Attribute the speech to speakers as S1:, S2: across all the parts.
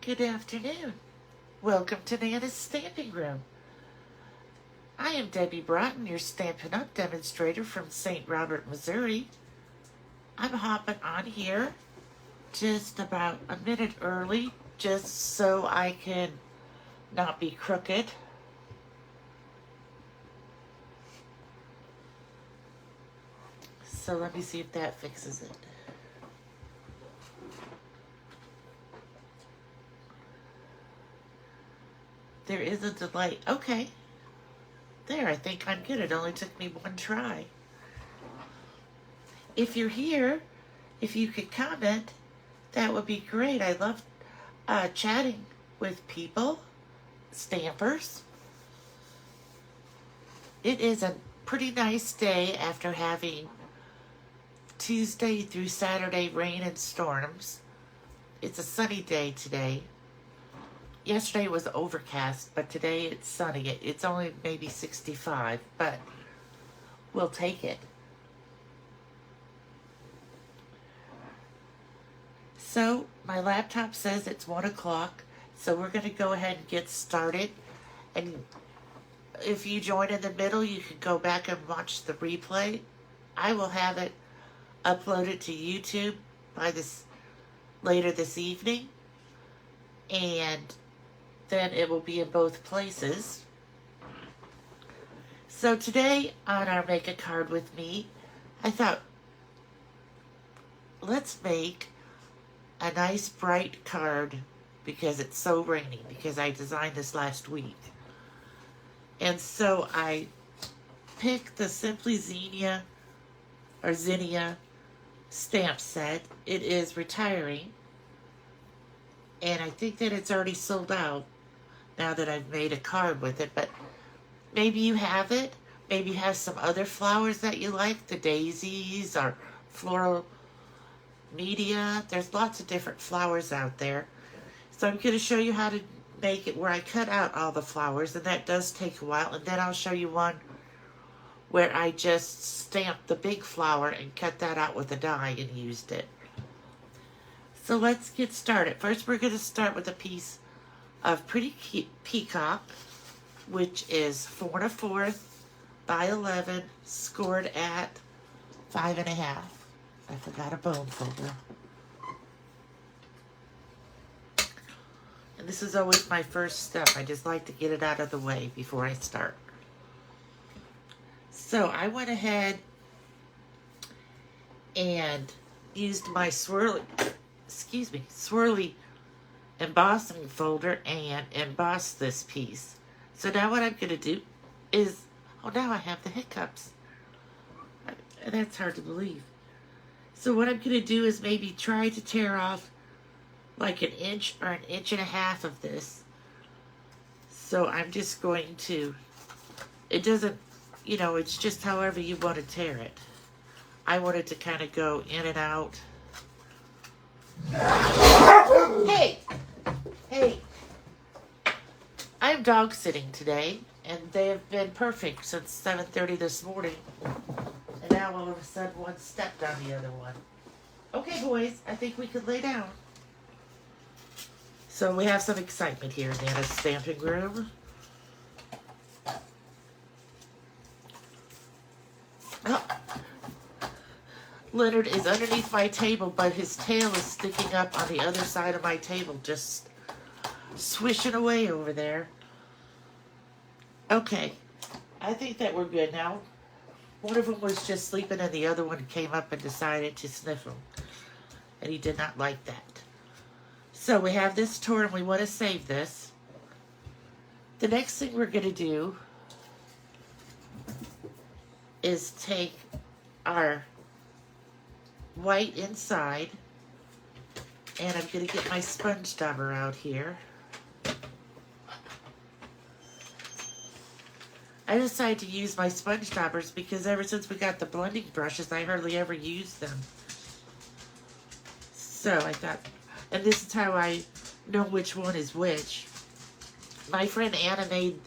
S1: Good afternoon. Welcome to Nana's Stamping Room. I am Debbie Broughton, your Stampin' Up! Demonstrator from St. Robert, Missouri. I'm hopping on here just about a minute early just so I can not be crooked. So let me see if that fixes it. There is a delay. Okay. There, I think I'm good. It only took me one try. If you're here, if you could comment, that would be great. I love chatting with people, stampers. It is a pretty nice day after having Tuesday through Saturday rain and storms. It's a sunny day today. Yesterday was overcast, but today it's sunny. It's only maybe 65, but we'll take it. So my laptop says it's 1 o'clock, so we're going to go ahead and get started. And if you join in the middle, you can go back and watch the replay. I will have it uploaded to YouTube by later this evening, and then it will be in both places. So today on our Make a Card with Me, I thought, let's make a nice bright card because it's so rainy, because I designed this last week. And so I picked the Simply Zinnia or Zinnia stamp set. It is retiring, and I think that it's already sold out now that I've made a card with it, but maybe you have it. Maybe you have some other flowers that you like, the daisies or floral media. There's lots of different flowers out there. So I'm going to show you how to make it where I cut out all the flowers, and that does take a while. And then I'll show you one where I just stamped the big flower and cut that out with a die and used it. So let's get started. First, we're going to start with a piece of Pretty Peacock, which is 4 1/4 by 11, scored at 5 1/2. I forgot a bone folder. And this is always my first step. I just like to get it out of the way before I start. So I went ahead and used my swirly embossing folder and emboss this piece. So now what I'm going to do is, now I have the hiccups. That's hard to believe. So what I'm going to do is maybe try to tear off like 1 inch or 1.5 inches of this. So I'm just going to, it doesn't, it's just however you want to tear it. I want it to kind of go in and out. Hey, I'm dog sitting today, and they have been perfect since 7:30 this morning. And now all of a sudden one stepped on the other one. Okay, boys, I think we could lay down. So we have some excitement here in Nana's Stamping Room. Oh. Leonard is underneath my table, but his tail is sticking up on the other side of my table, just swishing away over there. Okay, I think that we're good now. One of them was just sleeping, and the other one came up and decided to sniff him, and he did not like that. So we have this tour, and we want to save this. The next thing we're going to do is take our white inside, and I'm going to get my sponge dauber out here. I decided to use my sponge daubers because ever since we got the blending brushes, I hardly ever use them. So I thought, and this is how I know which one is which. My friend Anna made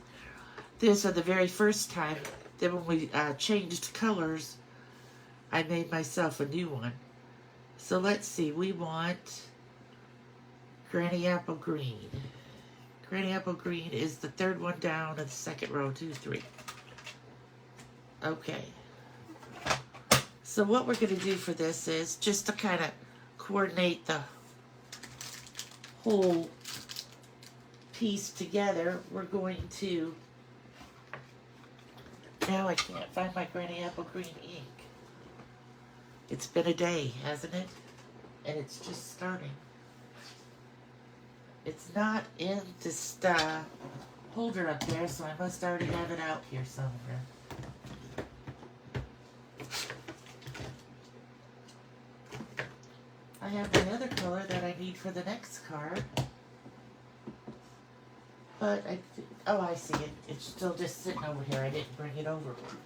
S1: this for the very first time. Then when we changed colors, I made myself a new one. So let's see, we want Granny Apple Green. Granny Apple Green is the third one down of the second row, 2, 3. Okay. So what we're going to do for this is just to kind of coordinate the whole piece together, we're going to, now I can't find my Granny Apple Green ink. It's been a day, hasn't it? And it's just starting. It's not in this holder up there, so I must already have it out here somewhere. I have the other color that I need for the next card. But oh, I see it. It's still just sitting over here. I didn't bring it over with me.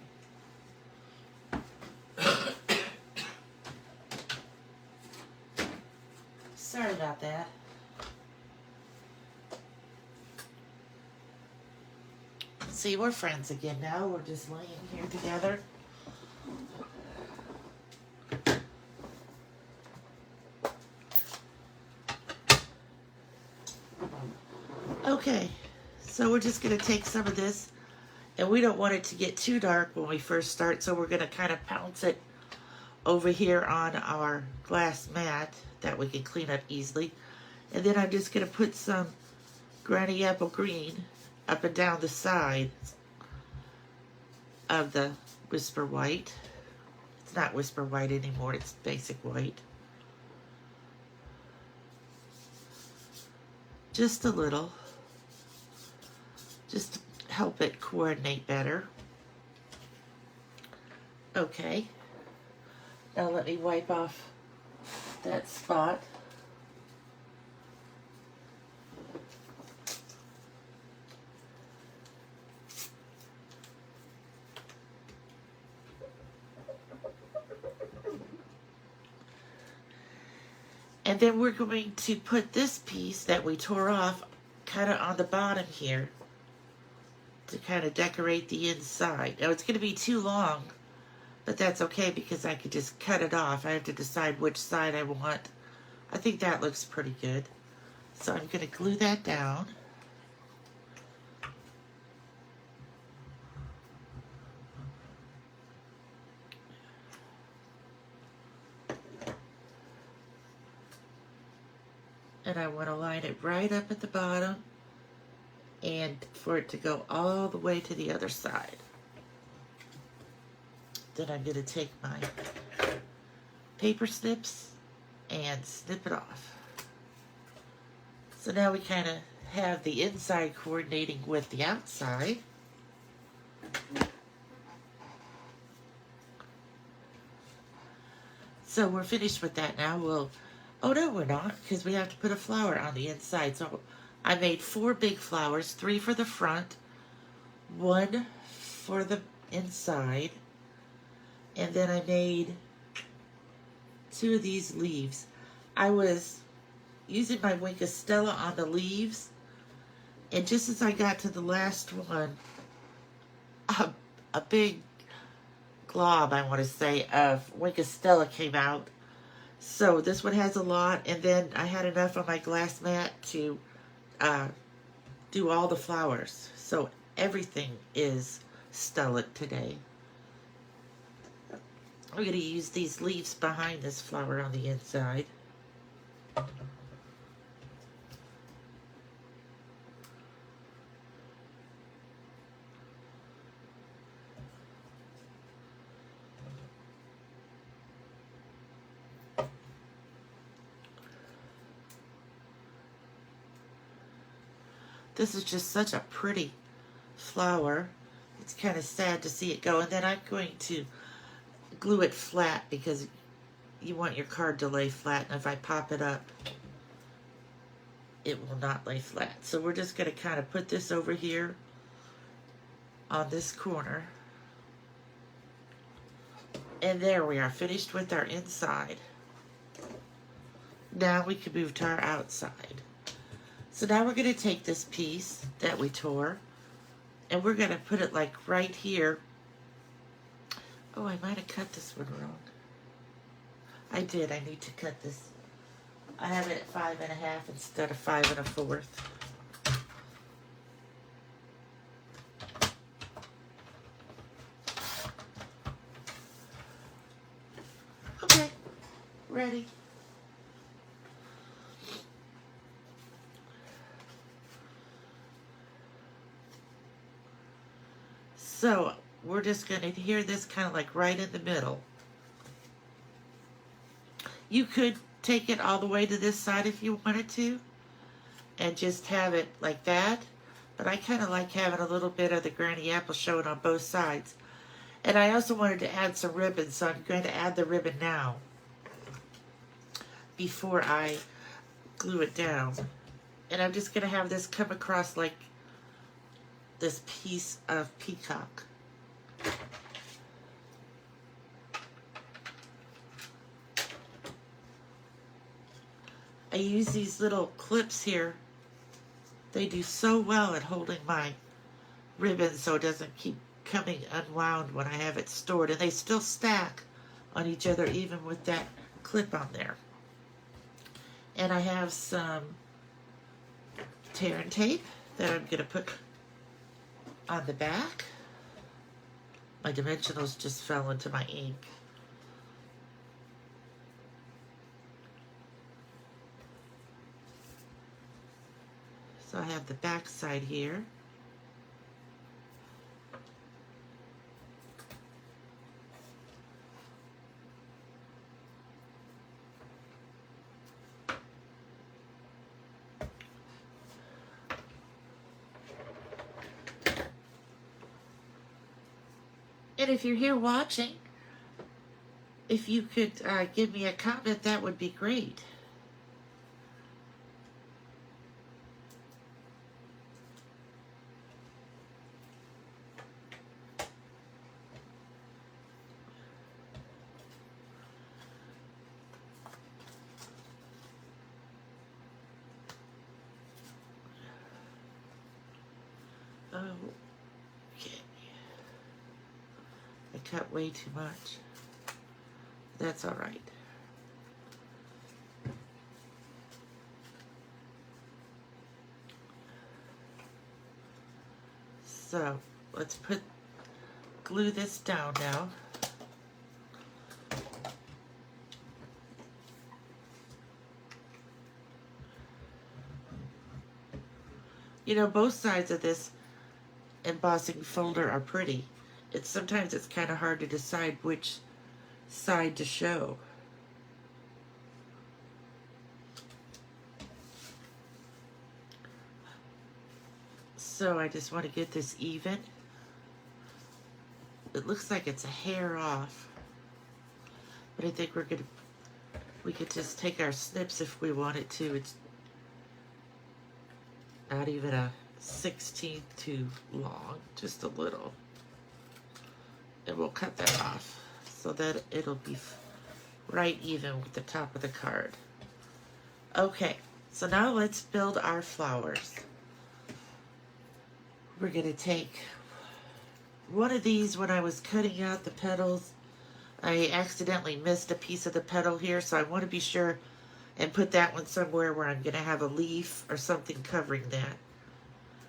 S1: Sorry about that. See, we're friends again now. We're just laying here together. Okay, so we're just going to take some of this, and we don't want it to get too dark when we first start, so we're going to kind of pounce it over here on our glass mat that we can clean up easily. And then I'm just going to put some Granny Apple Green up and down the sides of the Whisper White. It's not Whisper White anymore, it's basic white. Just a little. Just to help it coordinate better. Okay. Now let me wipe off that spot. And then we're going to put this piece that we tore off kind of on the bottom here to kind of decorate the inside. Now it's going to be too long, but that's okay because I could just cut it off. I have to decide which side I want. I think that looks pretty good. So I'm going to glue that down. And I want to line it right up at the bottom and for it to go all the way to the other side. Then I'm going to take my paper snips and snip it off. So now we kind of have the inside coordinating with the outside. So we're finished with that now. Oh no, we're not, because we have to put a flower on the inside. So I made 4 big flowers, 3 for the front, 1 for the inside, and then I made 2 of these leaves. I was using my Wink of Stella on the leaves, and just as I got to the last one, a big glob, I want to say, of Wink of Stella came out. So this one has a lot, and then I had enough on my glass mat to do all the flowers. So everything is Stella today. I'm going to use these leaves behind this flower on the inside. This is just such a pretty flower. It's kind of sad to see it go. And then I'm going to glue it flat because you want your card to lay flat. And if I pop it up, it will not lay flat. So we're just going to kind of put this over here on this corner. And there we are, finished with our inside. Now we can move to our outside. So now we're going to take this piece that we tore, and we're going to put it like right here. Oh, I might have cut this one wrong. I did. I need to cut this I have it at 5.5 instead of 5 1/4. Okay, ready. So we're just going to adhere this kind of like right in the middle. You could take it all the way to this side if you wanted to and just have it like that. But I kind of like having a little bit of the granny apple showing on both sides. And I also wanted to add some ribbon, so I'm going to add the ribbon now before I glue it down. And I'm just going to have this come across like this piece of peacock. I use these little clips here. They do so well at holding my ribbon so it doesn't keep coming unwound when I have it stored. And they still stack on each other even with that clip on there. And I have some tear and tape that I'm going to put on the back. My dimensionals just fell into my ink. So I have the back side here. And if you're here watching, if you could give me a comment, that would be great. Okay. I cut way too much. That's all right. So let's glue this down now. You know, both sides of this embossing folder are pretty. Sometimes it's kind of hard to decide which side to show. So I just want to get this even. It looks like it's a hair off, but I think we could just take our snips if we wanted to. It's not even a 16th too long, just a little. And we'll cut that off so that it'll be right even with the top of the card. Okay, so now let's build our flowers. We're going to take one of these. When I was cutting out the petals, I accidentally missed a piece of the petal here, so I want to be sure and put that one somewhere where I'm going to have a leaf or something covering that.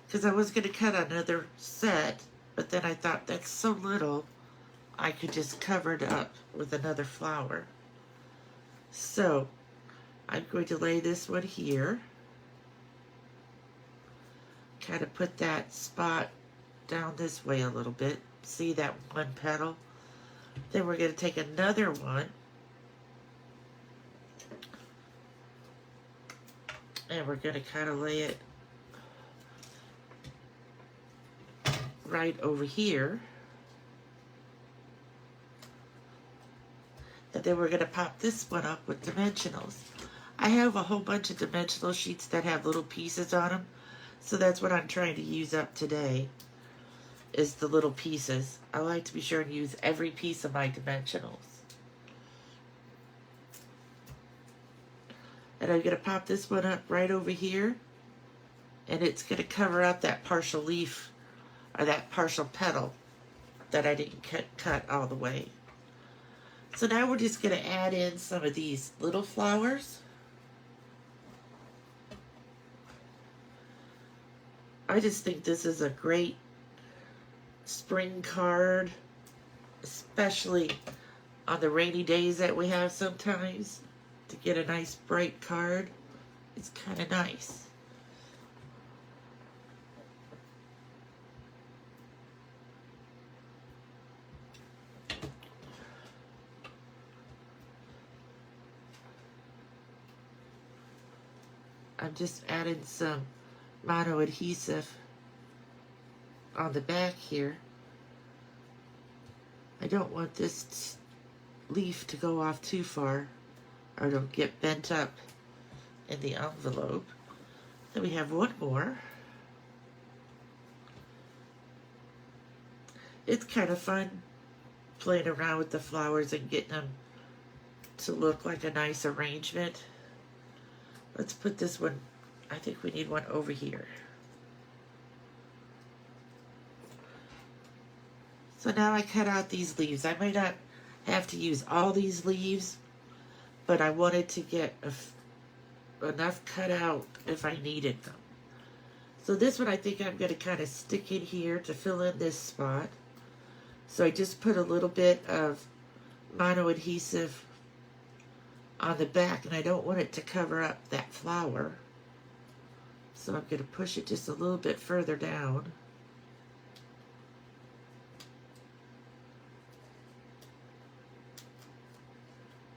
S1: Because I was going to cut another set, but then I thought that's so little, I could just cover it up with another flower. So I'm going to lay this one here. Kind of put that spot down this way a little bit. See that one petal? Then we're going to take another one. And we're going to kind of lay it right over here. And then we're going to pop this one up with dimensionals. I have a whole bunch of dimensional sheets that have little pieces on them. So that's what I'm trying to use up today, is the little pieces. I like to be sure and use every piece of my dimensionals. And I'm going to pop this one up right over here. And it's going to cover up that partial leaf, or that partial petal that I didn't cut all the way. So now we're just going to add in some of these little flowers. I just think this is a great spring card, especially on the rainy days that we have sometimes. To get a nice bright card, it's kind of nice. I'm just adding some mono adhesive on the back here. I don't want this leaf to go off too far or it'll get bent up in the envelope. Then we have one more. It's kind of fun playing around with the flowers and getting them to look like a nice arrangement. Let's put this one, I think we need one over here. So now I cut out these leaves. I might not have to use all these leaves, but I wanted to get enough cut out if I needed them. So this one I think I'm going to kind of stick in here to fill in this spot. So I just put a little bit of mono adhesive on the back, and I don't want it to cover up that flower. So I'm going to push it just a little bit further down.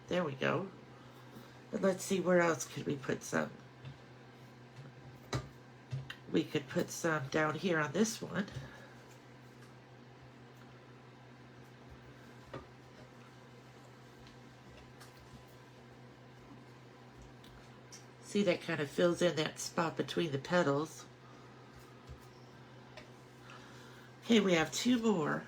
S1: There we go. And let's see, where else could we put some? We could put some down here on this one. See, that kind of fills in that spot between the petals. Okay, we have two more.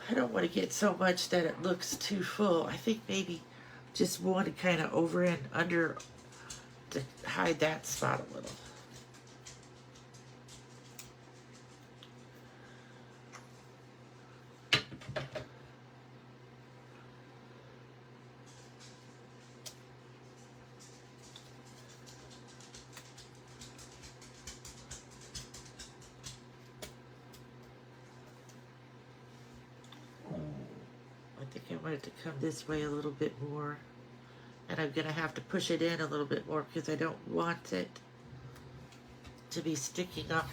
S1: I don't want to get so much that it looks too full. I think maybe just one kind of over and under to hide that spot a little. I think I want it to come this way a little bit more. And I'm going to have to push it in a little bit more because I don't want it to be sticking up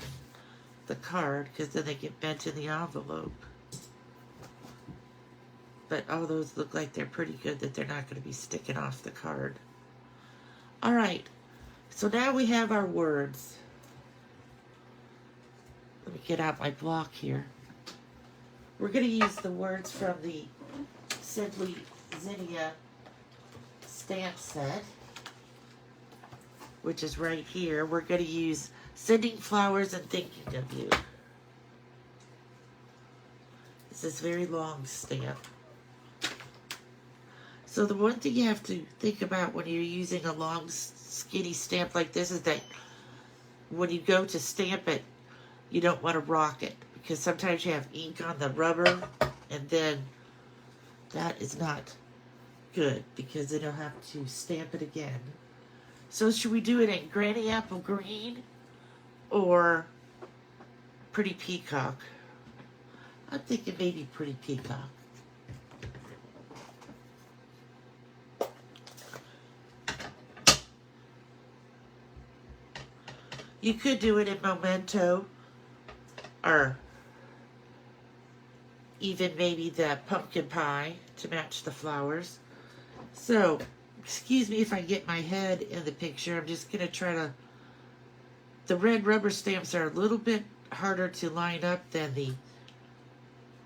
S1: the card, because then they get bent in the envelope. But all those look like they're pretty good, that they're not going to be sticking off the card. All right, so now we have our words. Let me get out my block here. We're going to use the words from the Simply Zinnia stamp set, which is right here. We're going to use Sending Flowers and Thinking of You. This is a very long stamp. So the one thing you have to think about when you're using a long, skinny stamp like this is that when you go to stamp it, you don't want to rock it, because sometimes you have ink on the rubber, and then that is not good, because then you'll have to stamp it again. So should we do it in Granny Apple Green or Pretty Peacock? I'm thinking maybe Pretty Peacock. You could do it in Memento, or even maybe the pumpkin pie to match the flowers. So, excuse me if I get my head in the picture. I'm just going to try to... The red rubber stamps are a little bit harder to line up than the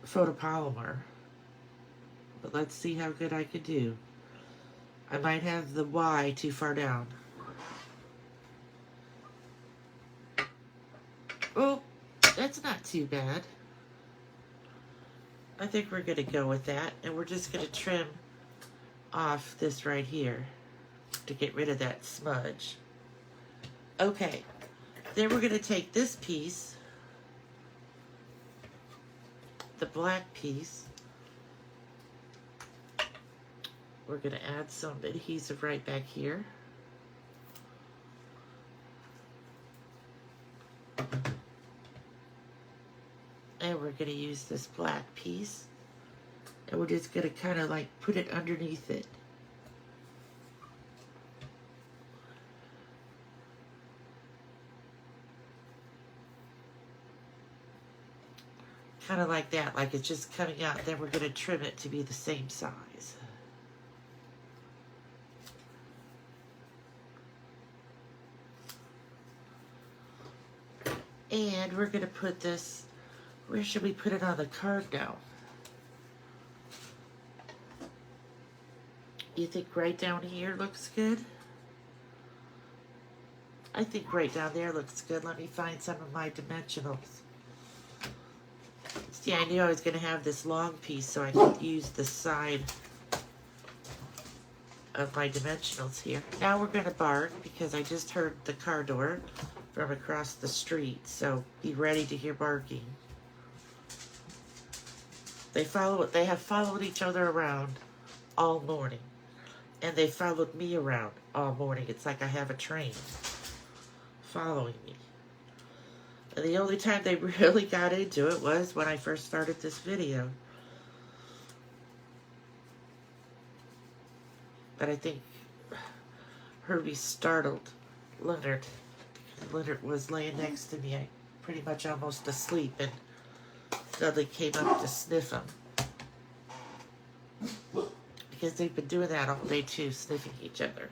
S1: photopolymer. But let's see how good I could do. I might have the Y too far down. Oh, that's not too bad. I think we're going to go with that, and we're just going to trim off this right here to get rid of that smudge. Okay, then we're going to take this piece, the black piece. We're going to add some adhesive right back here. And we're going to use this black piece. And we're just going to kind of like put it underneath it. Kind of like that, like it's just coming out. Then we're going to trim it to be the same size. And we're going to put this, where should we put it on the card now? You think right down here looks good? I think right down there looks good. Let me find some of my dimensionals. See, I knew I was going to have this long piece so I could use the side of my dimensionals here. Now we're going to bark because I just heard the car door from across the street, so be ready to hear barking. They have followed each other around all morning, and they followed me around all morning. It's like I have a train following me. And the only time they really got into it was when I first started this video. But I think Herbie startled Leonard. Leonard was laying next to me, pretty much almost asleep, and Dudley came up to sniff him. Because they've been doing that all day too, sniffing each other.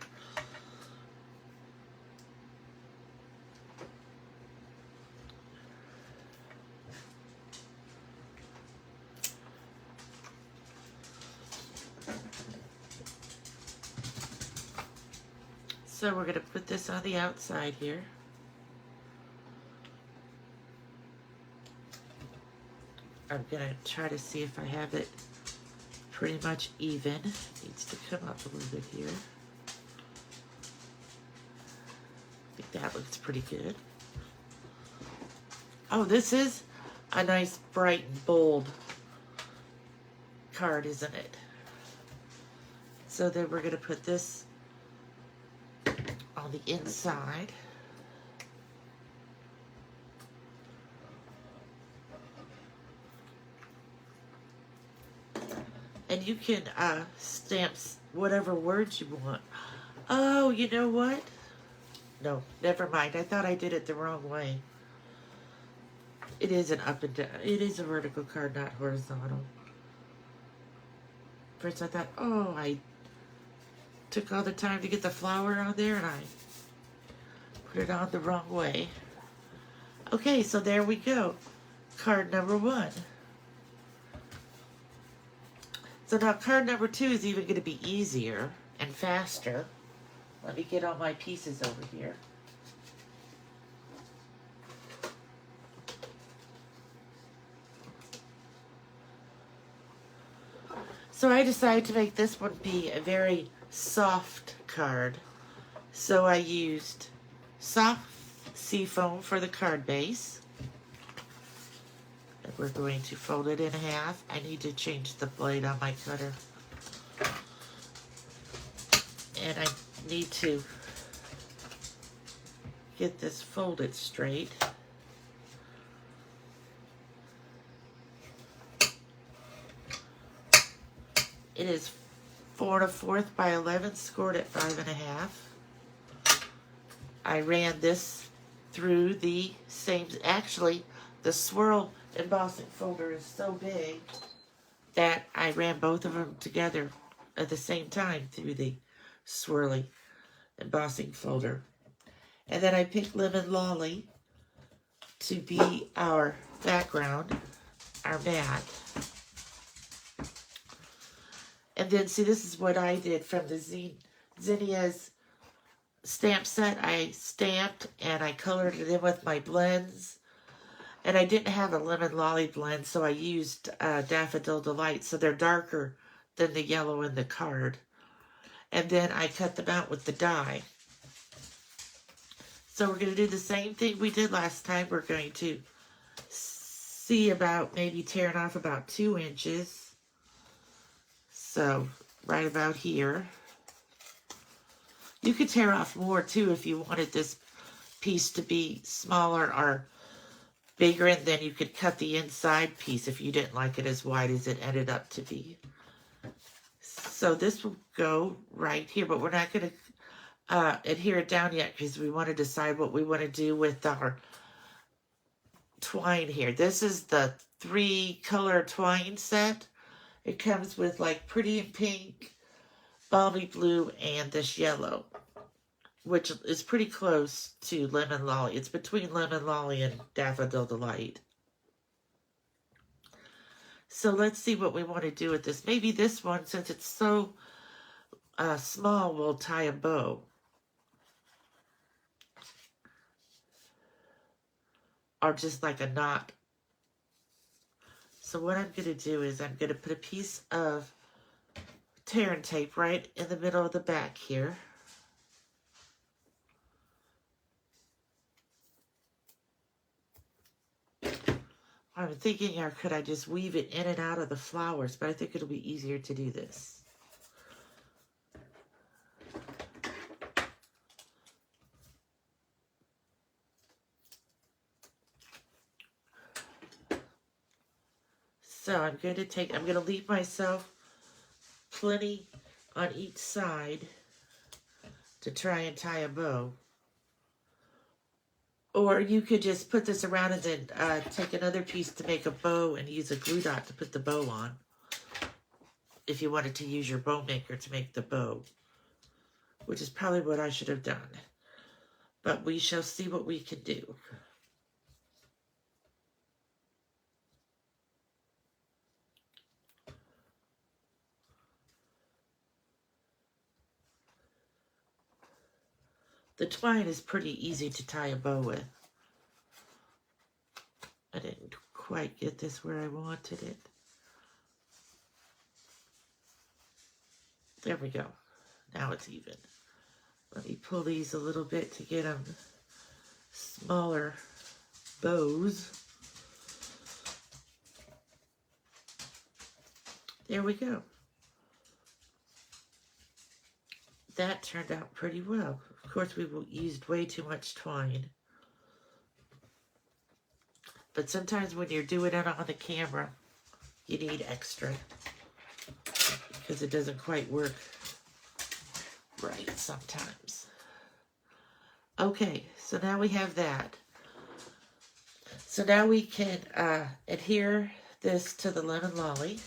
S1: So we're going to put this on the outside here. I'm going to try to see if I have it pretty much even. It needs to come up a little bit here. I think that looks pretty good. Oh, this is a nice bright and bold card, isn't it? So then we're going to put this on the inside. And you can stamp whatever words you want. Oh, you know what? No, never mind. I thought I did it the wrong way. It is an up and down. It is a vertical card, not horizontal. First I thought, oh, I took all the time to get the flower on there and I put it on the wrong way. Okay, so there we go. Card number 1. So now card number 2 is even going to be easier and faster. Let me get all my pieces over here. So I decided to make this one be a very soft card. So I used soft seafoam for the card base. And we're going to fold it in half. I need to change the blade on my cutter. And I need to get this folded straight. It is 4 1/4 by 11, scored at 5 1/2. I ran this through the same, actually, the swirl embossing folder is so big that I ran both of them together at the same time through the swirly embossing folder. And then I picked Lemon Lolly to be our background, our mat. And then, see, this is what I did from the Zinnia's stamp set. I stamped and I colored it in with my blends. And I didn't have a Lemon Lolly blend, so I used Daffodil Delight. So they're darker than the yellow in the card. And then I cut them out with the die. So we're going to do the same thing we did last time. We're going to see about maybe tearing off about 2 inches. So, right about here. You could tear off more, too, if you wanted this piece to be smaller or bigger, and then you could cut the inside piece if you didn't like it as wide as it ended up to be. So this will go right here, but we're not going to adhere it down yet because we want to decide what we want to do with our twine here. This is the 3-color twine set. It comes with like Pretty in Pink, Balmy Blue, and this yellow, which is pretty close to Lemon Lolly. It's between Lemon Lolly and Daffodil Delight. So let's see what we want to do with this. Maybe this one, since it's so small, we'll tie a bow. Or just like a knot. So what I'm going to do is I'm going to put a piece of tear and tape right in the middle of the back here. I'm thinking, or could I just weave it in and out of the flowers? But I think it'll be easier to do this. So I'm going to leave myself plenty on each side to try and tie a bow. Or you could just put this around and then take another piece to make a bow and use a glue dot to put the bow on. If you wanted to use your bow maker to make the bow. Which is probably what I should have done. But we shall see what we can do. The twine is pretty easy to tie a bow with. I didn't quite get this where I wanted it. There we go. Now it's even. Let me pull these a little bit to get them smaller bows. There we go. That turned out pretty well. Of course, we used way too much twine. But sometimes when you're doing it on the camera, you need extra. Because it doesn't quite work right sometimes. Okay, so now we have that. So now we can adhere this to the Lemon Lolly.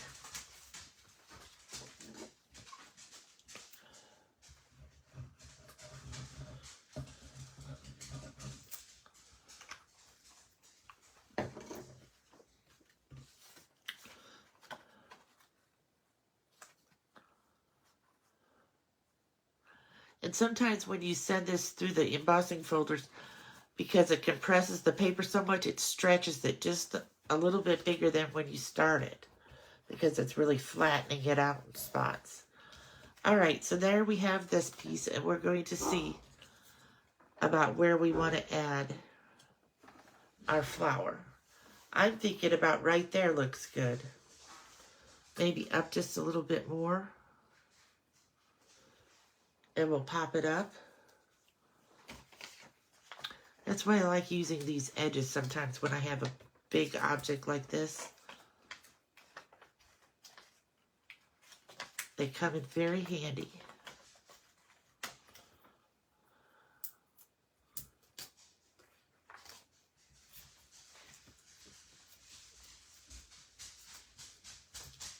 S1: And sometimes when you send this through the embossing folders, because it compresses the paper so much, it stretches it just a little bit bigger than when you start it, because it's really flattening it out in spots. All right, so there we have this piece, and we're going to see about where we want to add our flower. I'm thinking about right there looks good. Maybe up just a little bit more. And we'll pop it up. That's why I like using these edges sometimes when I have a big object like this. They come in very handy.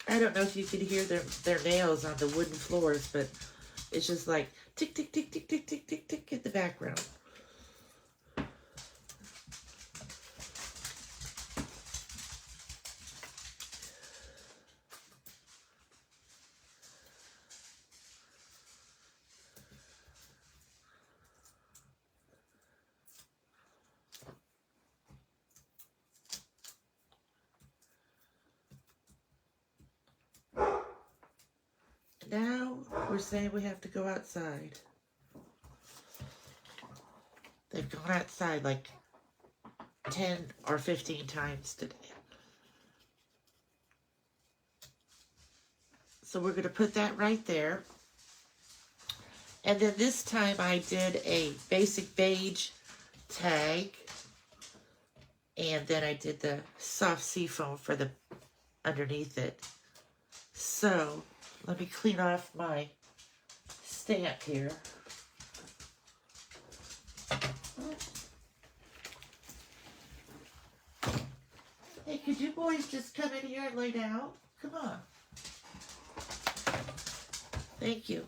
S1: I don't know if you can hear their nails on the wooden floors, but it's just like tick, tick, tick, tick, tick, tick, tick, tick in the background. Now we're saying we have to go outside. They've gone outside like 10 or 15 times today. So we're going to put that right there. And then this time I did a basic beige tag. And then I did the soft seafoam for the underneath it. So let me clean off my stamp here. Hey, could you boys just come in here and lay down? Come on. Thank you.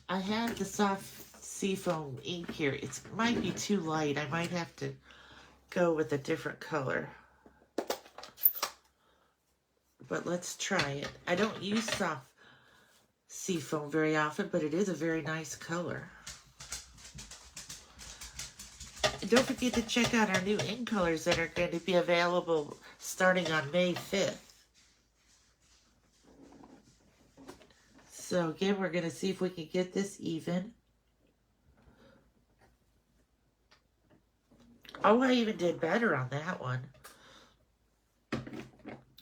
S1: I have the soft seafoam ink here. It might be too light. I might have to go with a different color. But let's try it. I don't use soft seafoam very often, but it is a very nice color. And don't forget to check out our new ink colors that are going to be available starting on May 5th. So again, we're going to see if we can get this even. Oh, I even did better on that one.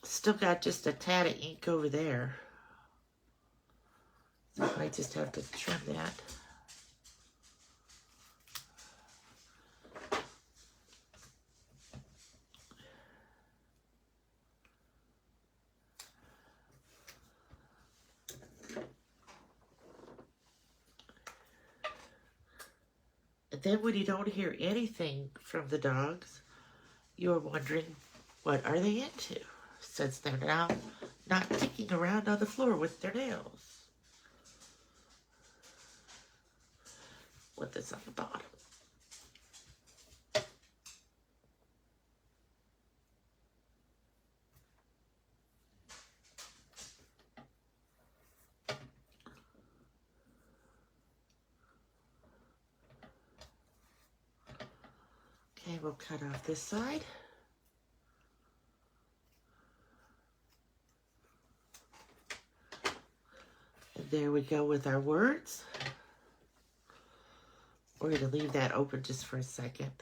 S1: Still got just a tad of ink over there. So I might just have to trim that. And then when you don't hear anything from the dogs, you're wondering, what are they into? Since they're now not ticking around on the floor with their nails. Put this on the bottom. Okay, we'll cut off this side. And there we go with our words. We're going to leave that open just for a second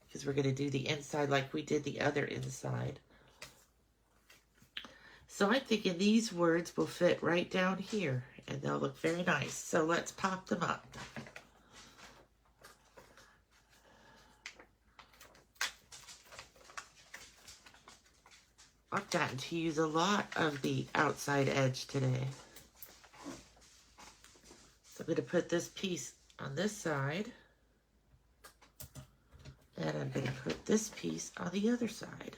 S1: because we're going to do the inside like we did the other inside. So I'm thinking these words will fit right down here and they'll look very nice. So let's pop them up. I've gotten to use a lot of the outside edge today. So I'm going to put this piece on this side. And I'm going to put this piece on the other side.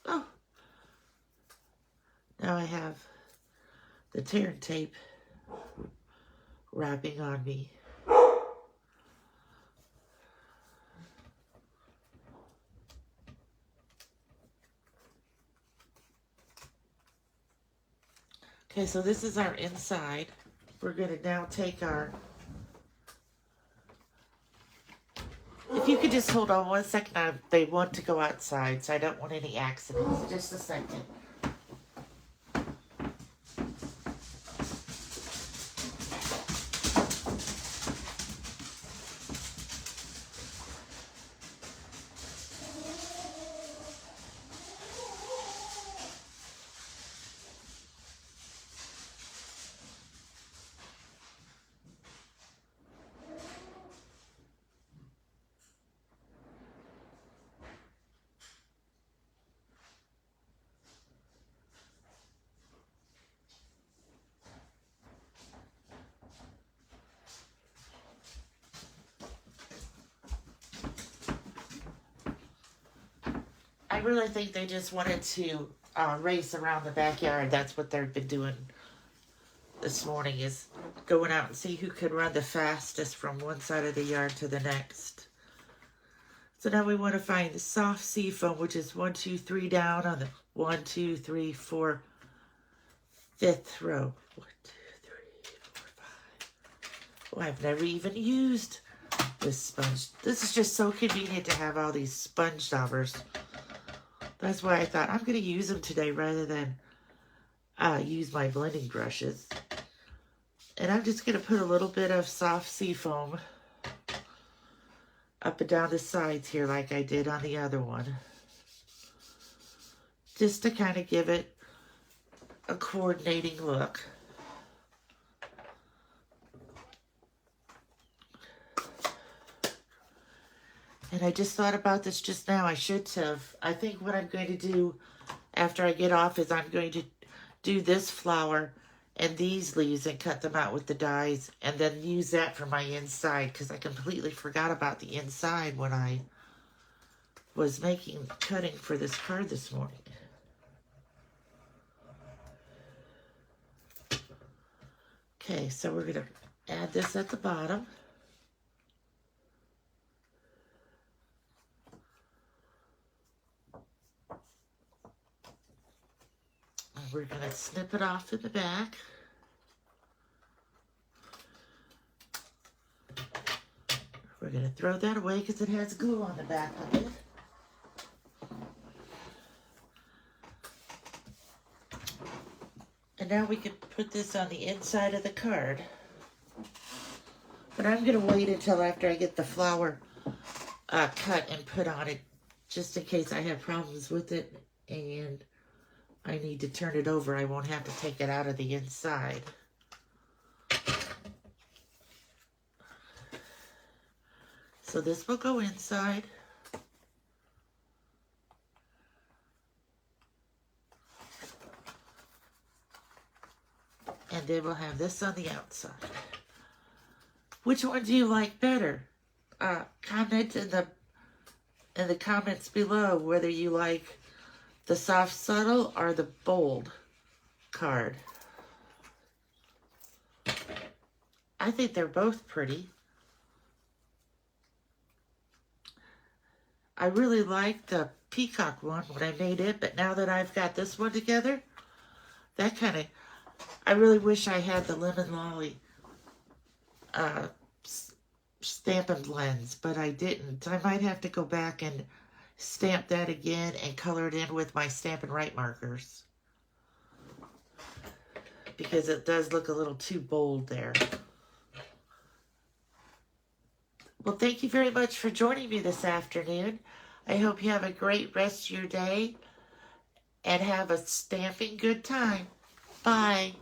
S1: Oh, now I have the tear and tape wrapping on me. Okay, so this is our inside. We're going to now take our... If you could just hold on one second, they want to go outside, so I don't want any accidents. Just a second. I really think they just wanted to race around the backyard. That's what they've been doing this morning, is going out and see who could run the fastest from one side of the yard to the next. So now we want to find the soft seafoam, which is 1, 2, 3 down on the 1, 2, 3, 4, 5th row. 1, 2, 3, 4, 5. Oh, I've never even used this sponge. This is just so convenient to have all these sponge daubers. That's why I thought I'm going to use them today rather than use my blending brushes. And I'm just going to put a little bit of soft seafoam up and down the sides here like I did on the other one. Just to kind of give it a coordinating look. And I just thought about this just now. I should have. I think what I'm going to do after I get off is I'm going to do this flower and these leaves and cut them out with the dies and then use that for my inside because I completely forgot about the inside when I was cutting for this card this morning. Okay, so we're going to add this at the bottom. And we're going to snip it off in the back. We're going to throw that away because it has glue on the back of it. And now we can put this on the inside of the card. But I'm going to wait until after I get the flower cut and put on it, just in case I have problems with it and I need to turn it over. I won't have to take it out of the inside. So this will go inside. And then we'll have this on the outside. Which one do you like better? Comment in the comments below whether you like the soft subtle or the bold card. I think they're both pretty. I really liked the peacock one when I made it, but now that I've got this one together, that kind of, I really wish I had the Lemon Lolly Stampin' Blends, but I didn't. I might have to go back and stamp that again and color it in with my Stampin' Right markers, because it does look a little too bold there. Well, thank you very much for joining me this afternoon. I hope you have a great rest of your day and have a stamping good time. Bye.